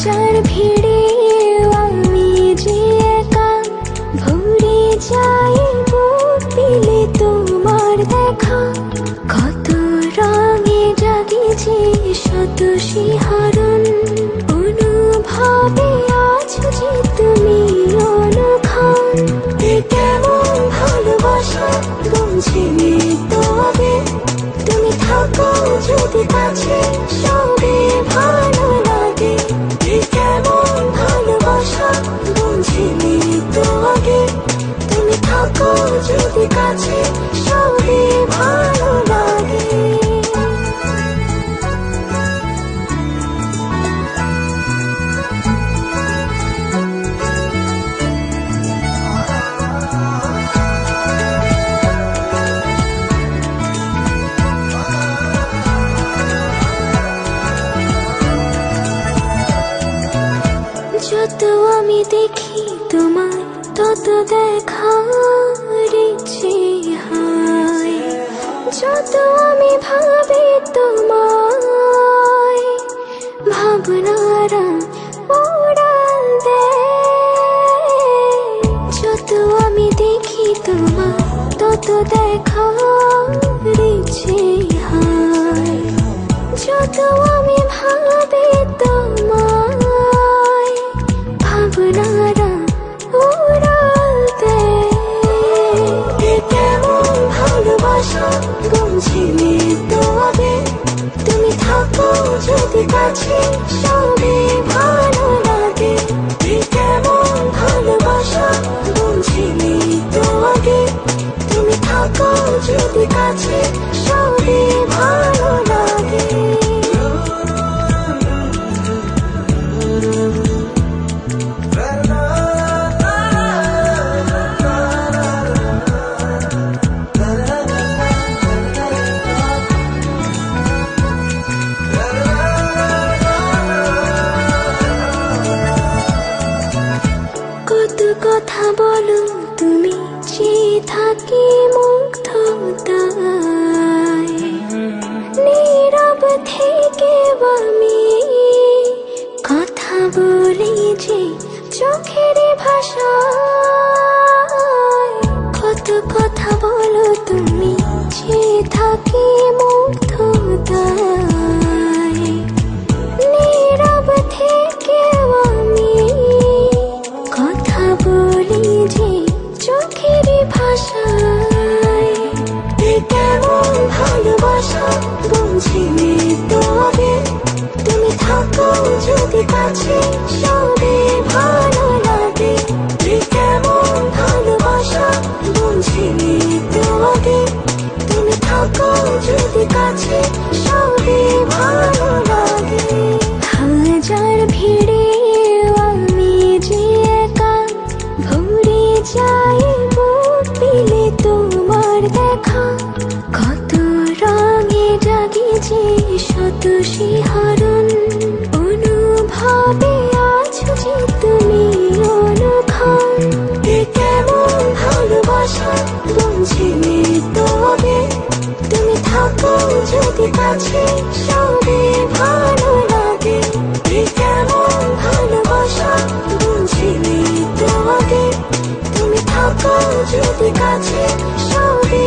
হাজার ভিড়ে আমি যে একা ভরে যাই বুক পেলে তোমার দেখা। কত রঙে জাগিছে শত শিহরণ, অনুভবে আছো যে তুমি অনঘা। এ কেমন ভালোবাসা বুঝিনি তবে, তুমি থাকো যদি কাছে সবে ভালো লাগে। এ কেমন ভালোবাসা বুঝিনি তবে, তুমি থাকো যদি কাছে সবে ভালো লাগে। যত আমি দেখি তোমার তত দেখার ইচ্ছে হয়, যত আমি ভাবি তোমায় ভাবনারা উড়াল দেয়। যত আমি দেখি তোমার তত দেখার ইচ্ছে হয়, যত আমি ভাবি তোমায় ভাবনারা উড়াল দেয়। এ কেমন ভালোবাসা বুঝিনি তবে, তুমি থাকো যদি কাছে সবে ভালো লাগে। এ কেমন ভালোবাসা বুঝিনি তবে, তুমি থাকো যদি কাছে সবে ভালো লাগে। কত কথা বলো তুমি যে থাকি মুগ্ধতায়, নীরব থেকে আমি কথা বলি যে চোখের ভাষায়। কত কথা বলো তুমি যে থাকি মুগ্ধতায়, নীরব থেকে আমি কথা বলি যে চোখের ভাষায়। এ কেমন ভালোবাসা বুঝিনি তবে, তুমি থাকো যদি কাছে সবে ভালো লাগে। এ কেমন ভালোবাসা বুঝিনি তবে, তুমি থাকো যদি কাছে সবে ভালো লাগে। হাজার ভিড়ে আমি যে একা ভরে যাই বুক পেলে তোমার দেখা। কত রঙে জাগিছে শত শিহরণ, অনুভবে আছো যে তুমি অনঘা। এ কেমন ভালোবাসা বুঝিনি তবে, তুমি থাকো যদি কাছে সবে ভালো লাগে। এ কেমন ভালোবাসা বুঝিনি তবে, তুমি থাকো যদি কাছে সবে